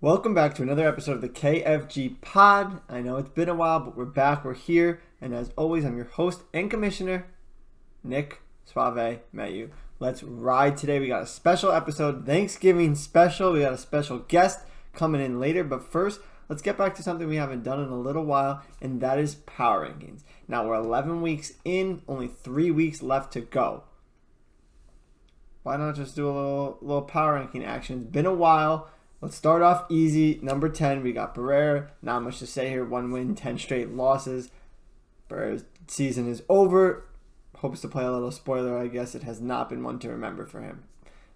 Welcome back to another episode of the KFG Pod. I know it's been a while, but we're back, we're here, and as always, I'm your host and commissioner, Nick Suave Mayu. Let's ride today. We got a special episode, Thanksgiving special. We got a special guest coming in later, but first, let's get back to something we haven't done in a little while, and that is power rankings. Now, we're 11 weeks in, only 3 weeks left to go. Why not just do a little power ranking action? It's been a while. Let's start off easy. Number 10, we got Barrera. Not much to say here. 1 win, 10 straight losses. Barrera's season is over. Hopes to play a little spoiler, I guess. It has not been one to remember for him.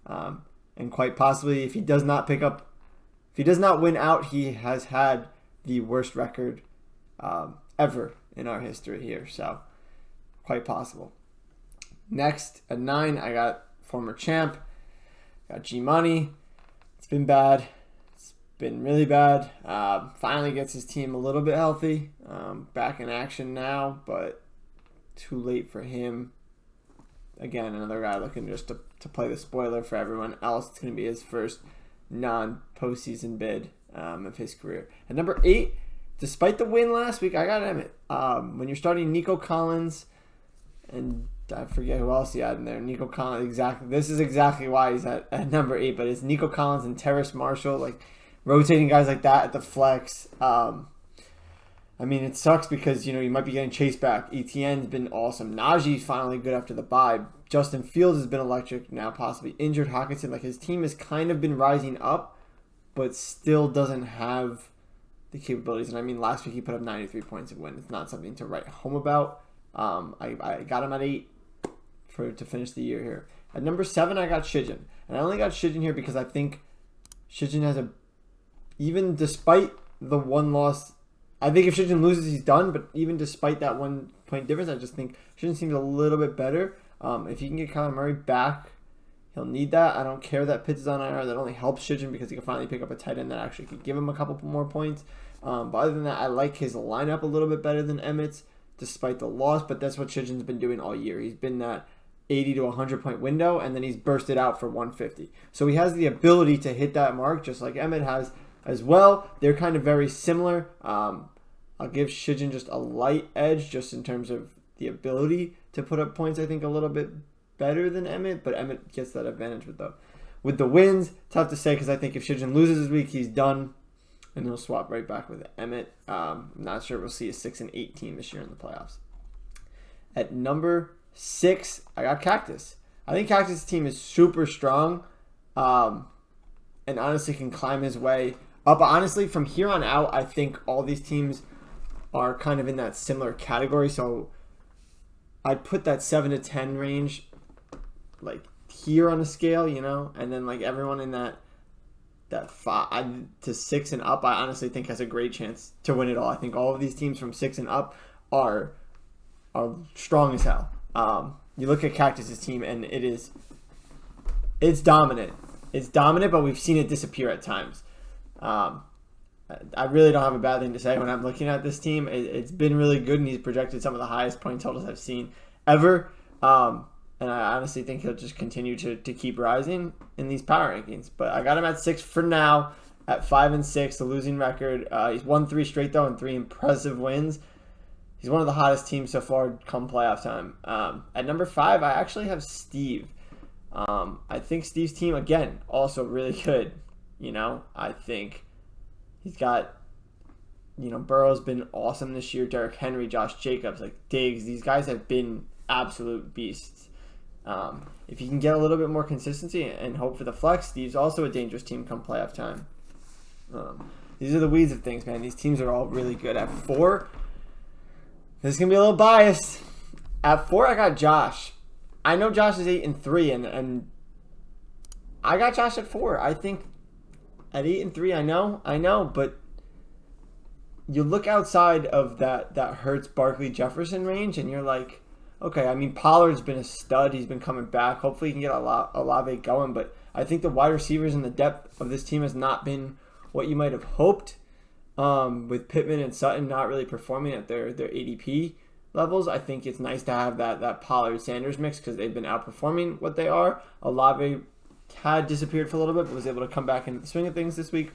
And quite possibly, if he does not win out, he has had the worst record ever in our history here. So, quite possible. Next, at 9, I got former champ. Got G-Money. It's been bad. It's been really bad. Finally gets his team a little bit healthy. Back in action now, but too late for him. Again, another guy looking just to play the spoiler for everyone else. It's going to be his first non-postseason bid of his career. At number 8, despite the win last week, I got Emmett. When you're starting Nico Collins and I forget who else he had in there. Nico Collins, exactly. This is exactly why he's at number 8, but it's Nico Collins and Terrace Marshall, like rotating guys like that at the flex. I mean, it sucks because, you might be getting chased back. ETN's been awesome. Najee's finally good after the bye. Justin Fields has been electric, now possibly injured. Hawkinson, like his team has kind of been rising up, but still doesn't have the capabilities. And I mean, last week he put up 93 points of win. It's not something to write home about. I got him at 8. To finish the year here. At number 7, I got Shijin. And I only got Shijin here because I think Shijin has even despite the one loss, I think if Shijin loses, he's done, but even despite that 1 point difference, I just think Shijin seems a little bit better. If he can get Kyler Murray back, he'll need that. I don't care that Pitts is on IR. That only helps Shijin because he can finally pick up a tight end that actually could give him a couple more points. But other than that, I like his lineup a little bit better than Emmett's, despite the loss, but that's what Shijin's been doing all year. He's been that 80 to 100 point window, and then he's bursted out for 150. So he has the ability to hit that mark, just like Emmett has as well. They're kind of very similar. I'll give Shijin just a light edge, just in terms of the ability to put up points. I think a little bit better than Emmett, but Emmett gets that advantage with the wins. Tough to say because I think if Shijin loses this week, he's done, and he'll swap right back with Emmett. Not sure we'll see a 6 and 8 team this year in the playoffs. At number 6, I got Cactus. I think Cactus' team is super strong, and honestly can climb his way up. Honestly, from here on out, I think all these teams are kind of in that similar category. So I'd put that 7 to 10 range, like here on the scale, and then like everyone in that 5 to 6 and up, I honestly think has a great chance to win it all. I think all of these teams from 6 and up are strong as hell. You look at Cactus's team, and it's dominant. It's dominant, but we've seen it disappear at times. I really don't have a bad thing to say when I'm looking at this team. It's been really good, and he's projected some of the highest point totals I've seen ever. And I honestly think he'll just continue to keep rising in these power rankings. But I got him at 6 for now. At 5 and 6, the losing record. He's won 3 straight, though, and 3 impressive wins. He's one of the hottest teams so far come playoff time. At number 5, I actually have Steve. I think Steve's team, again, also really good. I think he's got, Burrow's been awesome this year. Derrick Henry, Josh Jacobs, like Diggs. These guys have been absolute beasts. If you can get a little bit more consistency and hope for the flex, Steve's also a dangerous team come playoff time. These are the weeds of things, man. These teams are all really good. At 4... this is going to be a little biased. At 4, I got Josh. I know Josh is 8 and 3, and I got Josh at 4. I think at 8 and 3, I know, but you look outside of that Hurts, Barkley, Jefferson range, and you're like, okay, I mean, Pollard's been a stud. He's been coming back. Hopefully he can get Olave going, but I think the wide receivers and the depth of this team has not been what you might have hoped. With Pittman and Sutton not really performing at their ADP levels, I think it's nice to have that Pollard-Sanders mix because they've been outperforming what they are. Olave had disappeared for a little bit, but was able to come back into the swing of things this week.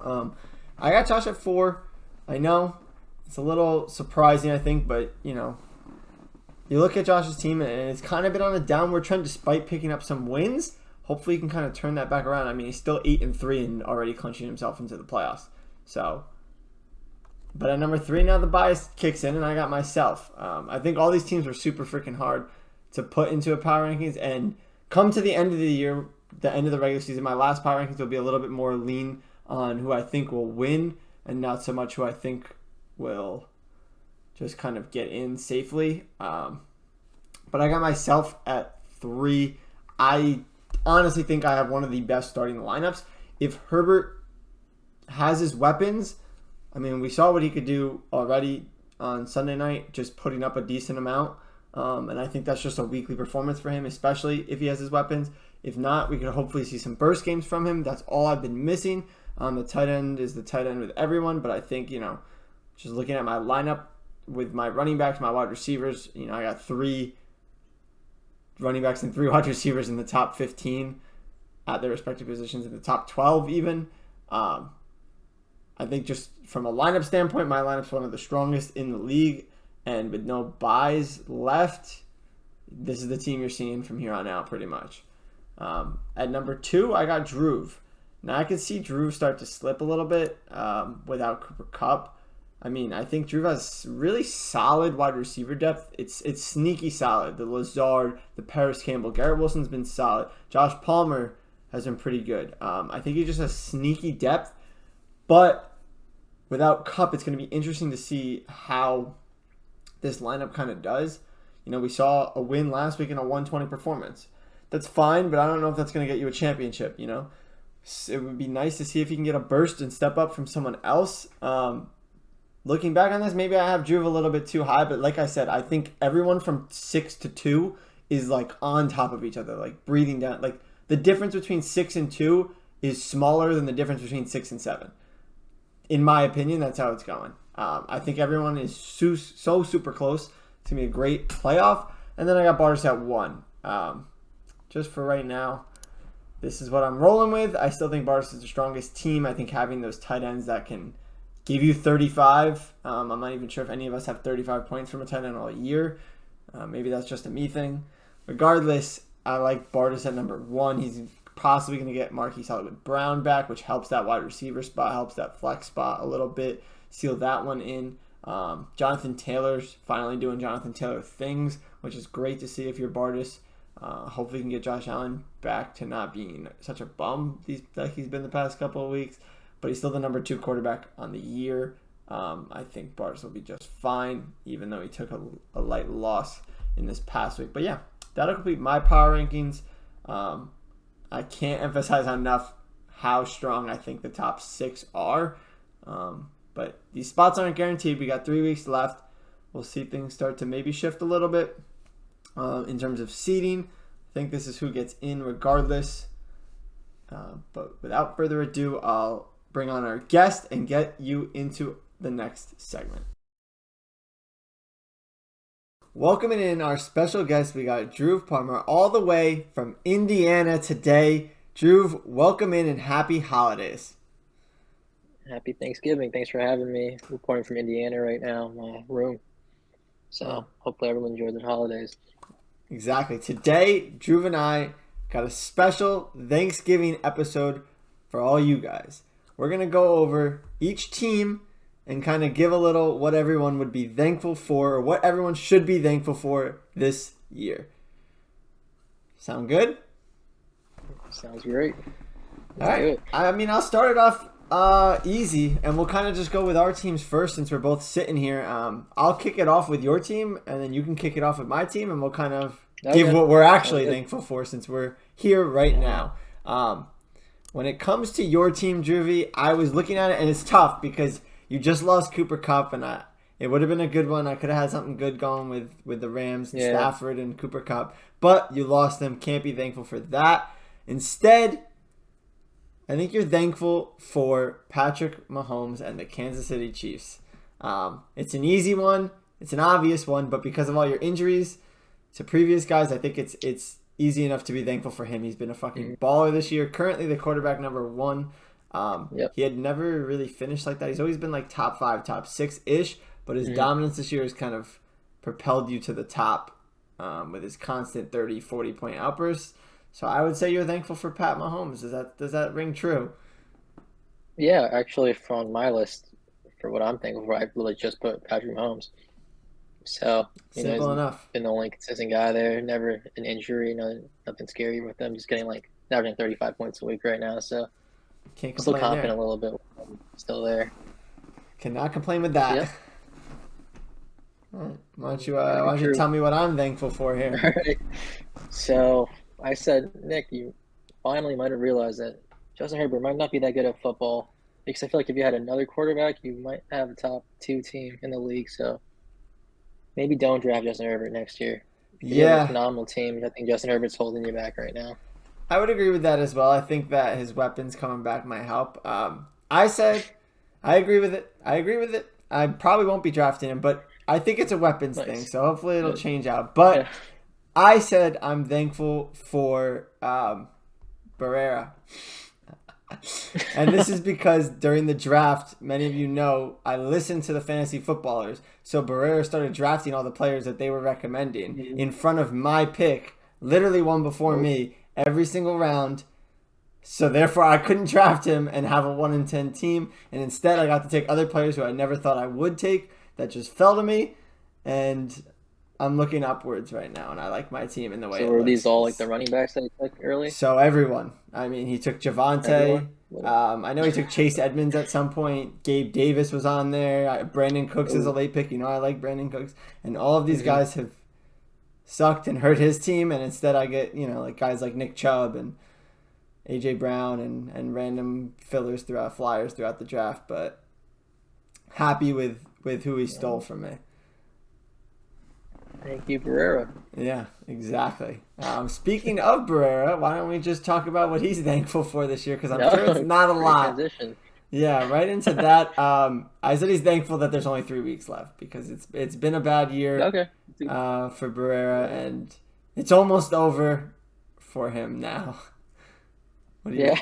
I got Josh at 4. I know it's a little surprising, I think, but you look at Josh's team and it's kind of been on a downward trend despite picking up some wins. Hopefully, he can kind of turn that back around. I mean, he's still 8-3 and already clinching himself into the playoffs. So, but at number 3 now, the bias kicks in, and I got myself. I think all these teams are super freaking hard to put into a power rankings, and come to the end of the year, the end of the regular season, my last power rankings will be a little bit more lean on who I think will win, and not so much who I think will just kind of get in safely. But I got myself at 3. I honestly think I have one of the best starting lineups. If Herbert has his weapons, I mean, we saw what he could do already on Sunday night, just putting up a decent amount. And I think that's just a weekly performance for him, especially if he has his weapons. If not, we could hopefully see some burst games from him. That's all I've been missing. The tight end is the tight end with everyone, but I think, just looking at my lineup with my running backs, my wide receivers, I got 3 running backs and 3 wide receivers in the top 15 at their respective positions, in the top 12 even. I think just from a lineup standpoint, my lineup's one of the strongest in the league, and with no buys left, this is the team you're seeing from here on out pretty much. At number 2, I got Drew. Now I can see Drew start to slip a little bit without Cooper Kupp. I mean, I think Drew has really solid wide receiver depth. It's sneaky solid. The Lazard, the Paris Campbell, Garrett Wilson's been solid. Josh Palmer has been pretty good. I think he just has sneaky depth. But without Kupp, it's going to be interesting to see how this lineup kind of does. We saw a win last week in a 120 performance. That's fine, but I don't know if that's going to get you a championship, It would be nice to see if you can get a burst and step up from someone else. Looking back on this, maybe I have Drew a little bit too high, but like I said, I think everyone from 6 to 2 is like on top of each other, like breathing down. Like the difference between 6 and 2 is smaller than the difference between 6 and 7. In my opinion, that's how it's going. I think everyone is so super close. It's going to be a great playoff. And then I got Bartis at 1. Just for right now, this is what I'm rolling with. I still think Bartis is the strongest team. I think having those tight ends that can give you 35. I'm not even sure if any of us have 35 points from a tight end all year. Maybe that's just a me thing. Regardless, I like Bartis at number 1. He's possibly going to get Marquise Hollywood-Brown back, which helps that wide receiver spot, helps that flex spot a little bit. Seal that one in. Jonathan Taylor's finally doing Jonathan Taylor things, which is great to see if you're Bartis. Hopefully you can get Josh Allen back to not being such a bum like he's been the past couple of weeks. But he's still the number 2 quarterback on the year. I think Bartis will be just fine, even though he took a light loss in this past week. But yeah, that'll complete my power rankings. I can't emphasize enough how strong I think the top 6 are. But these spots aren't guaranteed. We got 3 weeks left. We'll see things start to maybe shift a little bit. In terms of seeding, I think this is who gets in regardless. But without further ado, I'll bring on our guest and get you into the next segment. Welcoming in our special guest, we got Drew Palmer all the way from Indiana today. Drew, welcome in and happy holidays. Happy Thanksgiving. Thanks for having me. Reporting from Indiana right now in my room. So hopefully everyone enjoyed the holidays. Exactly. Today, Drew and I got a special Thanksgiving episode for all you guys. We're going to go over each team and kind of give a little what everyone would be thankful for or what everyone should be thankful for this year. Sound good? Sounds great. All right. I mean, I'll start it off easy, and we'll kind of just go with our teams first since we're both sitting here. I'll kick it off with your team, and then you can kick it off with my team, and we'll kind of give what we're actually thankful for since we're here right now. When it comes to your team, Drewvy, I was looking at it, and it's tough because you just lost Cooper Kupp, and it would have been a good one. I could have had something good going with the Rams, and Stafford, and Cooper Kupp, but you lost them. Can't be thankful for that. Instead, I think you're thankful for Patrick Mahomes and the Kansas City Chiefs. It's an easy one. It's an obvious one, but because of all your injuries to previous guys, I think it's easy enough to be thankful for him. He's been a fucking baller this year. Currently the quarterback number 1 Yep. He had never really finished like that. He's always been like top 5, top 6-ish, but his dominance this year has kind of propelled you to the top with his constant 30, 40-point outbursts. So I would say you're thankful for Pat Mahomes. Does that ring true? Yeah, actually, from my list, for what I'm thankful for, I really just put Patrick Mahomes. So, Simple he's enough. been the only consistent guy there. Never an injury, nothing scary with him. Just getting averaging 35 points a week right now. So, Can't still complain confident there. a little bit. Still there. Cannot complain with that. Yep. All right. Why don't you True. tell me what I'm thankful for here? All right. So I said, Nick, you finally might have realized that Justin Herbert might not be that good at football. Because I feel like if you had another quarterback, you might have a top 2 team in the league. So maybe don't draft Justin Herbert next year. If you have a Yeah, phenomenal team, I think Justin Herbert's holding you back right now. I would agree with that as well. I think that his weapons coming back might help. I said I agree with it. I probably won't be drafting him, but I think it's a weapons Nice. thing, so hopefully it'll Good. change out. But Yeah. I said I'm thankful for Barrera. And this is because during the draft, many of you know, I listened to the fantasy footballers. So Barrera started drafting all the players that they were recommending in front of my pick, literally one before me, every single round. So therefore, I couldn't draft him and have a 1-in-10 team. And instead, I got to take other players who I never thought I would take that just fell to me. And I'm looking upwards right now, and I like my team in the way So it were looks. these all the running backs that you took early? So everyone. I mean, he took Javante. Everyone? I know he took Chase Edmonds at some point. Gabe Davis was on there. Brandon Cooks is a late pick. I like Brandon Cooks. And all of these guys have sucked and hurt his team. And instead I get, guys like Nick Chubb and A.J. Brown and random fillers flyers throughout the draft. But happy with who he stole from me. Thank you, Barrera. Yeah, exactly. Speaking of Barrera, why don't we just talk about what he's thankful for this year? Because I'm sure it's not a Great lot. transition. Yeah, right into that. I said he's thankful that there's only 3 weeks left because it's been a bad year Okay. for Barrera, and it's almost over for him now. What do you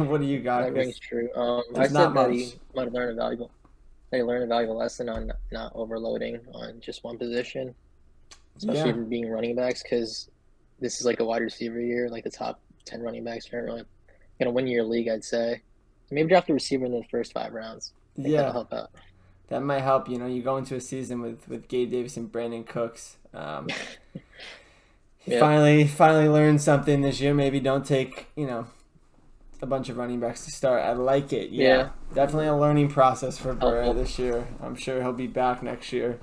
What do you got? That rings true. I there's said not that much. he might have learned a valuable lesson on not overloading on just one position, especially being running backs, because this is like a wide receiver year. Like the top 10 running backs aren't really gonna win your league, I'd say. Maybe draft a receiver in the first 5 rounds. I think that'll help out. That might help. You go into a season with Gabe Davis and Brandon Cooks. He finally learned something this year. Maybe don't take a bunch of running backs to start. I like it. Yeah. Definitely a learning process for Barrera this year. I'm sure he'll be back next year.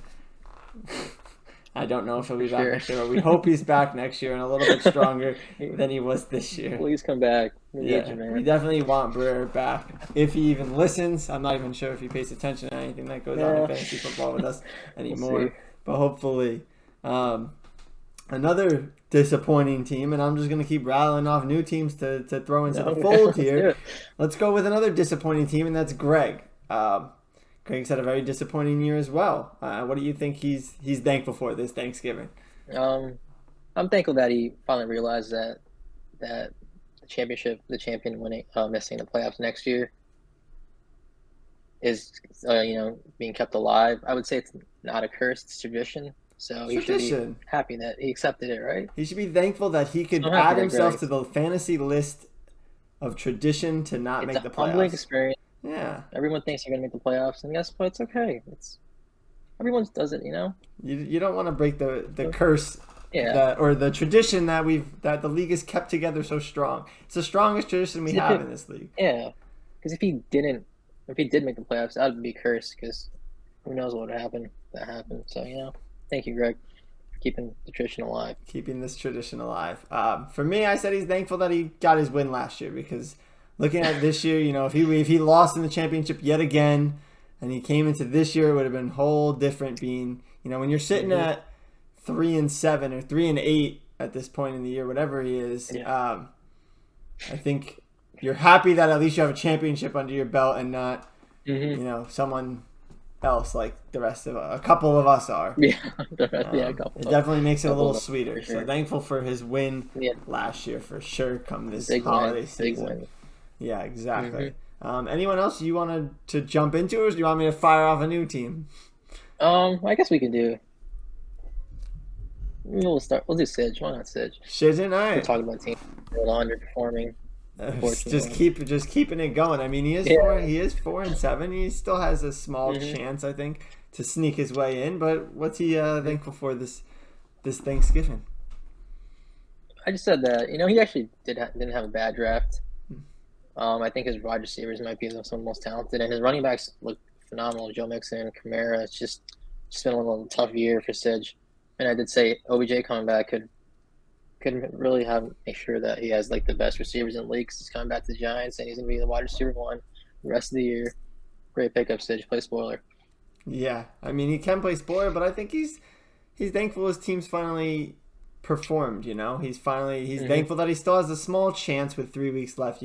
I don't know if he'll be back next year, but we hope he's back next year and a little bit stronger than he was this year. Please come back. We need you, We man. definitely want Barrera back. If he even listens, I'm not even sure if he pays attention to anything that goes on in fantasy football with us anymore. see. But hopefully. Another disappointing team, and I'm just going to keep rattling off new teams to throw into the fold here. Let's go with another disappointing team, and that's Greg. Greg's had a very disappointing year as well. What do you think he's thankful for this Thanksgiving? I'm thankful that he finally realized that the champion winning, missing the playoffs next year is being kept alive. I would say it's not a curse, it's tradition. So he should be happy that he accepted it, right? He should be thankful that he could add himself to the fantasy list of tradition to not make the playoffs. It's a humbling experience. Yeah. Everyone thinks you're going to make the playoffs, and guess what? It's okay. Everyone does it, You don't want to break the curse or the tradition that the league has kept together so strong. It's the strongest tradition we have in this league. Yeah. Because if he did make the playoffs, that would be cursed, because who knows what would happen if that happened. So, thank you, Greg, for keeping the tradition alive. Keeping this tradition alive. For me, I said he's thankful that he got his win last year, because looking at this year, if he lost in the championship yet again, and he came into this year, it would have been whole different. Being when you're sitting at 3-7 or 3-8 at this point in the year, whatever he is, I think you're happy that at least you have a championship under your belt and not someone else like the rest of a couple of us are. A couple. It definitely makes it a little sweeter. Sure. So thankful for his win last year for sure. Come this big holiday win, season. big win. Yeah, exactly. Anyone else you wanted to jump into, or do you want me to fire off a new team? I guess we can do. We'll start. We'll do Sidge. Why not Sidge? Shizin, all We're right. talking about teams that are underperforming, Just unfortunately. keeping it going. I mean, Yeah. he is 4-7. He still has a small hmm chance, I think, to sneak his way in. But what's he thankful for this Thanksgiving? I just said that. He actually didn't have a bad draft. I think his wide receivers might be some of the most talented, and his running backs look phenomenal. Joe Mixon, Kamara. It's just been a little tough year for Sidge. And I did say OBJ coming back could really make sure that he has like the best receivers in the league. 'Cause he's coming back to the Giants, and he's gonna be the wide receiver one the rest of the year. Great pickup, Sidge. Play spoiler. Yeah, I mean, he can play spoiler, but I think he's thankful his team's finally performed. He's hmm thankful that he still has a small chance with 3 weeks left.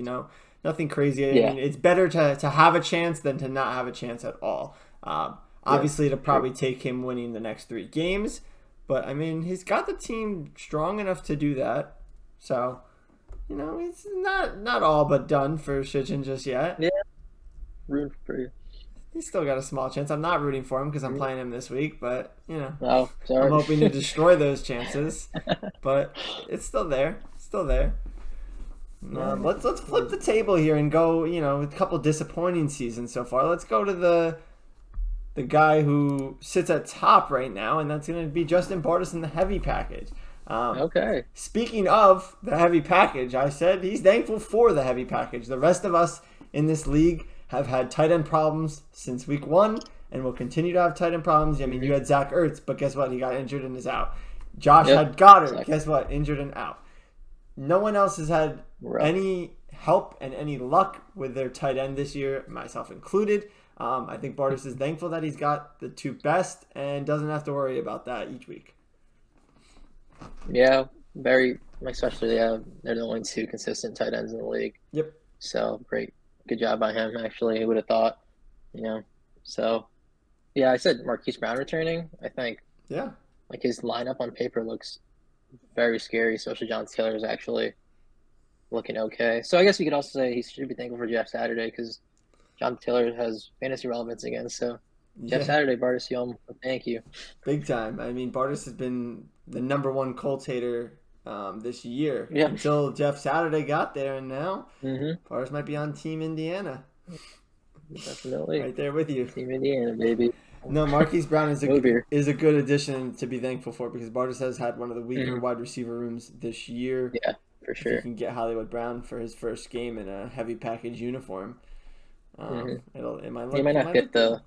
Nothing crazy. I Yeah, mean, it's better to have a chance than to not have a chance at all. yeah, Obviously, it'll true. probably take him winning the next 3 games, but I mean, he's got the team strong enough to do that. So, it's not all but done for Shichin just yet. Yeah, rooting for you. He's still got a small chance. I'm not rooting for him because I'm Mhm. playing him this week, but Oh, I'm sorry. hoping to destroy those chances. But it's still there. Still there. Yeah. Let's flip the table here and go. A couple disappointing seasons so far. Let's go to the guy who sits at top right now, and that's going to be Justin Bardis in the heavy package. Okay. Speaking of the heavy package, I said he's thankful for the heavy package. The rest of us in this league have had tight end problems since week 1 and will continue to have tight end problems. I mean, you hmm had Zach Ertz, but guess what? He got injured and is out. Josh Yep. had Goddard. Exactly. Guess what? Injured and out. No one else has had Rough. any help and any luck with their tight end this year, myself included. I think Bardis is thankful that he's got the 2 best and doesn't have to worry about that each week. Yeah. Very. Especially, yeah, they're the only 2 consistent tight ends in the league. Yep. So great, good job by him. Actually, who would have thought? You know. So yeah, I said Marquise Brown returning. I think Yeah. like his lineup on paper looks very scary. Especially John Taylor is actually looking okay. So I guess we could also say he should be thankful for Jeff Saturday because John Taylor has fantasy relevance again. So Jeff Yeah. Saturday, Bardis Yom, thank you. Big time. I mean, Bardis has been the number 1 Colts hater this year Yeah. until Jeff Saturday got there, and now Mm-hmm. Bardis might be on Team Indiana. Definitely. Right there with you. Team Indiana, baby. No, Marquise Brown is Move here. a good addition to be thankful for because Bardis has had one of the weaker Mhm. wide receiver rooms this year. Yeah, for If you sure. can get Hollywood Brown for his first game in a heavy package uniform, hmm it might He look might not fit good. the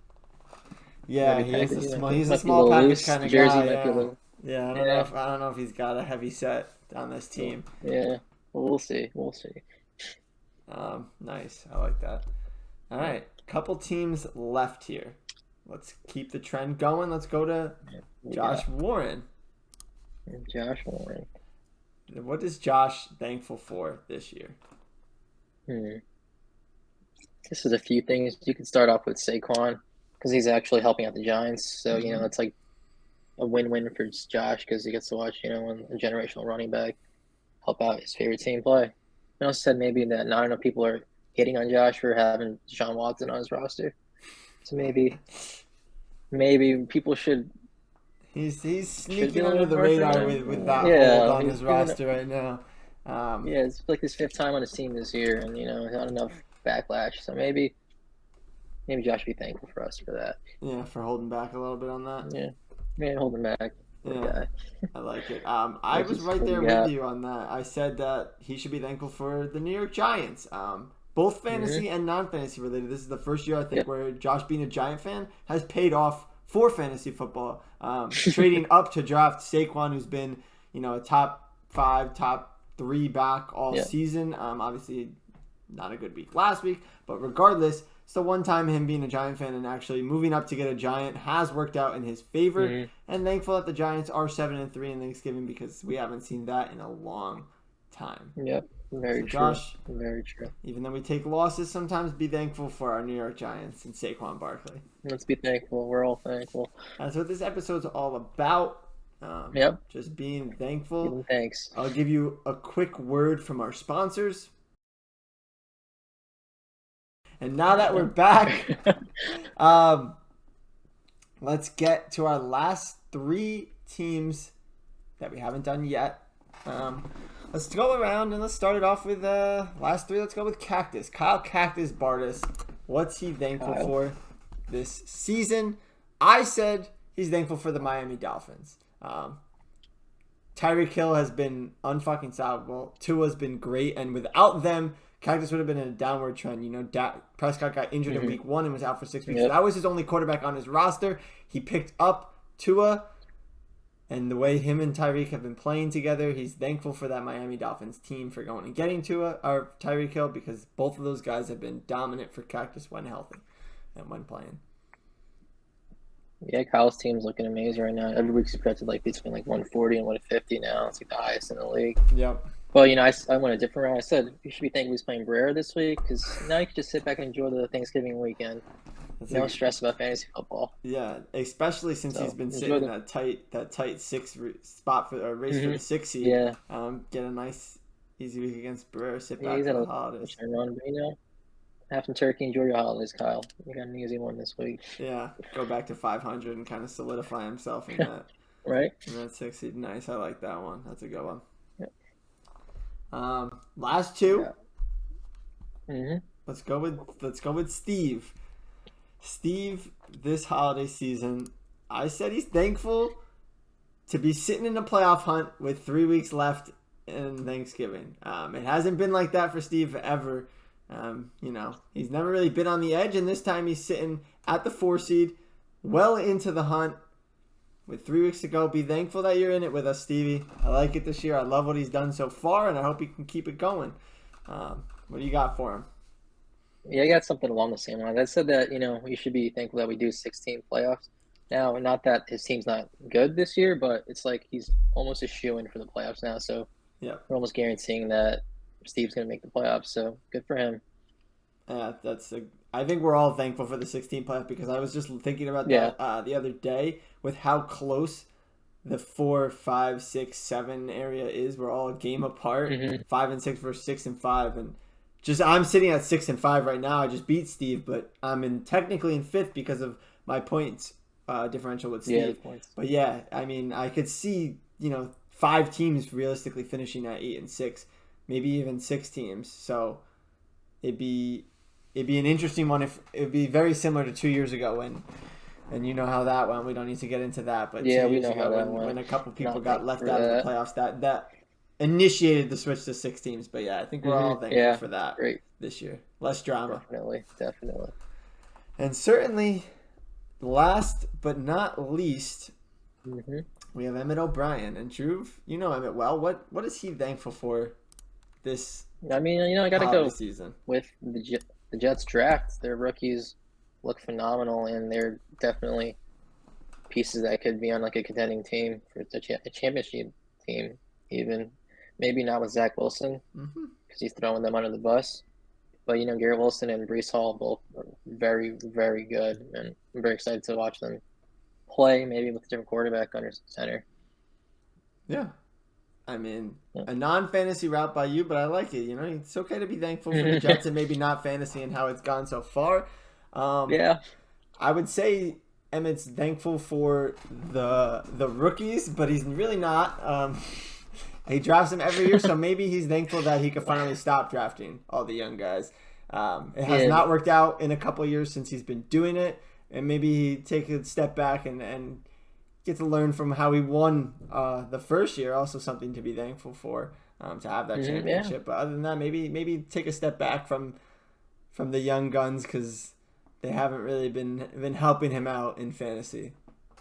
Yeah, heavy he is package. he's a Might be a small little package loose. kind of Jersey guy. might be a Yeah, little. yeah. Yeah. I don't know if he's got a heavy set on this team. Yeah. Well, we'll see. We'll see. Nice. I like that. All right, couple teams left here. Let's keep the trend going. Let's go to We Josh Warren. got Josh Warren. What is Josh thankful for this year? Hmm. This is a few things. You can start off with Saquon because he's actually helping out the Giants. So, it's like a win-win for Josh because he gets to watch, a generational running back help out his favorite team play. I also said maybe that not enough people are hitting on Josh for having Deshaun Watson on his roster. So maybe people should He's be sneaking a under little the more for radar him. with that hold Yeah, on he's his doing roster right now. yeah, it's like his 5th time on his team this year, and not enough backlash. So maybe Josh be thankful for us for that. Yeah, for holding back a little bit on that. Yeah, man, holding back. Poor Yeah, guy. I like it. I Which was is right what there we with got. you on that. I said that he should be thankful for the New York Giants. Both hmm fantasy and non-fantasy related. This is the first year I think Yep. where Josh being a Giant fan has paid off for fantasy football. Trading up to draft Saquon, who's been a top 5, top 3 back all Yeah. season. Obviously not a good week last week, but regardless, it's the one time him being a Giant fan and actually moving up to get a Giant has worked out in his favor. hmm And thankful that the Giants are 7-3 in Thanksgiving because we haven't seen that in a long time. Yep. Very So true. Josh, Very true. even though we take losses, sometimes be thankful for our New York Giants and Saquon Barkley. Let's be thankful. We're all thankful. That's what this episode's all about. Yep. Just being Give thankful. them thanks. I'll give you a quick word from our sponsors. And now that we're back, um, let's get to our last three teams that we haven't done yet. Let's go around and let's start it off with last three. Let's go with Cactus. Kyle Cactus Bardis. What's he thankful for this season? I said he's thankful for the Miami Dolphins. Tyreek Hill has been unfucking stoppable. Tua's been great, and without them, Cactus would have been in a downward trend. You know, Prescott got injured in week 1 and was out for 6 weeks. Yep. So that was his only quarterback on his roster. He picked up Tua, and the way him and Tyreek have been playing together, he's thankful for that Miami Dolphins team for going and getting Tua or Tyreek Hill, because both of those guys have been dominant for Cactus when healthy and when playing. Yeah, Kyle's team's looking amazing right now. Every week's projected like between like 140 and 150 now. It's like the highest in the league. Yep. Well, you know, I went a different route. I said you should be thankful he's playing Barrera this week, because now you can just sit back and enjoy the Thanksgiving weekend. No stress about fantasy football. Yeah, especially since he's been sitting in that tight spot for a race for the 6 seed. Yeah. Get a nice easy week against Barrera. Sit back for the holidays. Have some turkey. Enjoy your holidays, Kyle. You got an easy one this week. Yeah, go back to 500 and kind of solidify himself in that. Right. In that 6 seed. Nice. I like that one. That's a good one. Yeah. Last two. Yeah. Let's go with Steve. Steve, this holiday season, I said he's thankful to be sitting in a playoff hunt with 3 weeks left in Thanksgiving. It hasn't been like that for Steve ever. You know, he's never really been on the edge, and this time he's sitting at the 4 seed, well into the hunt, with 3 weeks to go. Be thankful that you're in it with us, Stevie. I like it this year. I love what he's done so far, and I hope he can keep it going. What do you got for him? Yeah, I got something along the same lines. I said that, you know, we should be thankful that we do 16 playoffs. Now, not that his team's not good this year, but it's like he's almost a shoo-in for the playoffs now. So yeah, we're almost guaranteeing that Steve's going to make the playoffs. So good for him. Yeah, I think we're all thankful for the 16 playoff, because I was just thinking about that the other day with how close the 4, 5, 6, 7 area is. We're all a game apart, 5 and 6 versus 6 and 5, and I'm sitting at 6 and 5 right now. I just beat Steve, but I'm technically in 5th because of my points differential with Steve. Yeah, but yeah, I mean, I could see 5 teams realistically finishing at 8 and 6, maybe even 6 teams. So it'd be an interesting one. If it'd be very similar to 2 years ago and you know how that went. We don't need to get into that, but yeah, 2 we years know ago how that went. When a couple people got left out of the playoffs, that initiated the switch to 6 teams. But yeah, I think we're all thankful for that this year. Less drama. Definitely. And certainly, last but not least, we have Emmett O'Brien. And Drew, you know Emmett well. What is he thankful for this I mean, I got to go season with the Jets draft. Their rookies look phenomenal, and they're definitely pieces that could be on like a contending team for a championship team, even. Maybe not with Zach Wilson, because he's throwing them under the bus. But, Garrett Wilson and Breece Hall both are very, very good. And I'm very excited to watch them play, maybe with a different quarterback under center. Yeah. I mean, a non-fantasy route by you, but I like it. It's okay to be thankful for the Jets and maybe not fantasy and how it's gone so far. Yeah. I would say Emmett's thankful for the rookies, but he's really not. He drafts them every year, so maybe he's thankful that he could finally stop drafting all the young guys. It has not worked out in a couple of years since he's been doing it, and maybe he take a step back and get to learn from how he won the first year. Also something to be thankful for, to have that championship. Yeah. But other than that, maybe take a step back from the young guns, because they haven't really been helping him out in fantasy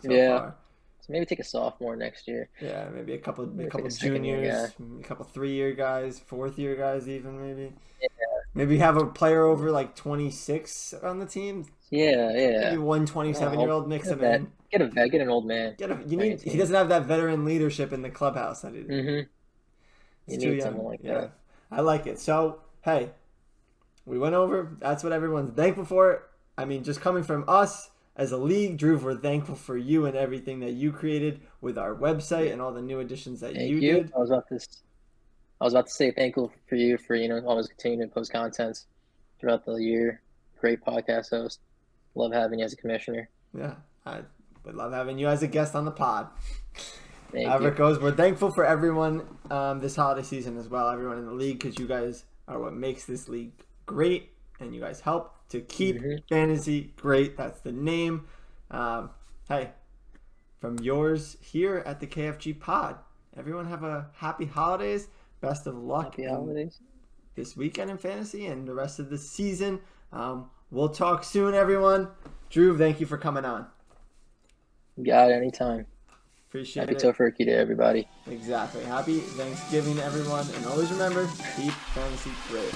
so far. So maybe take a sophomore next year. Yeah, maybe a couple juniors, a couple 3-year guys, 4th-year guys even maybe. Yeah. Maybe have a player over like 26 on the team. Yeah. Maybe one 27-year-old, mix him in. Get an old man. He doesn't have that veteran leadership in the clubhouse. He's too young. Someone like that. I like it. So, hey, we went over. That's what everyone's thankful for. I mean, just coming from us as a league, Drew, we're thankful for you and everything that you created with our website and all the new additions that you did. I was about to say thankful for you for always continuing to post content throughout the year, great podcast host. Love having you as a commissioner. Yeah, I would love having you as a guest on the pod. Thank However you. it goes, we're thankful for everyone this holiday season as well, everyone in the league, because you guys are what makes this league great, and you guys help to keep fantasy great. That's the name. Hey, from yours here at the KFG Pod, everyone have a happy holidays. Best of luck Happy holidays. this weekend in fantasy and the rest of the season. We'll talk soon, everyone. Drew, thank you for coming on. Got it anytime. Appreciate Happy it. Tofurkey Day, everybody. Exactly. Happy Thanksgiving, everyone. And always remember, keep fantasy great.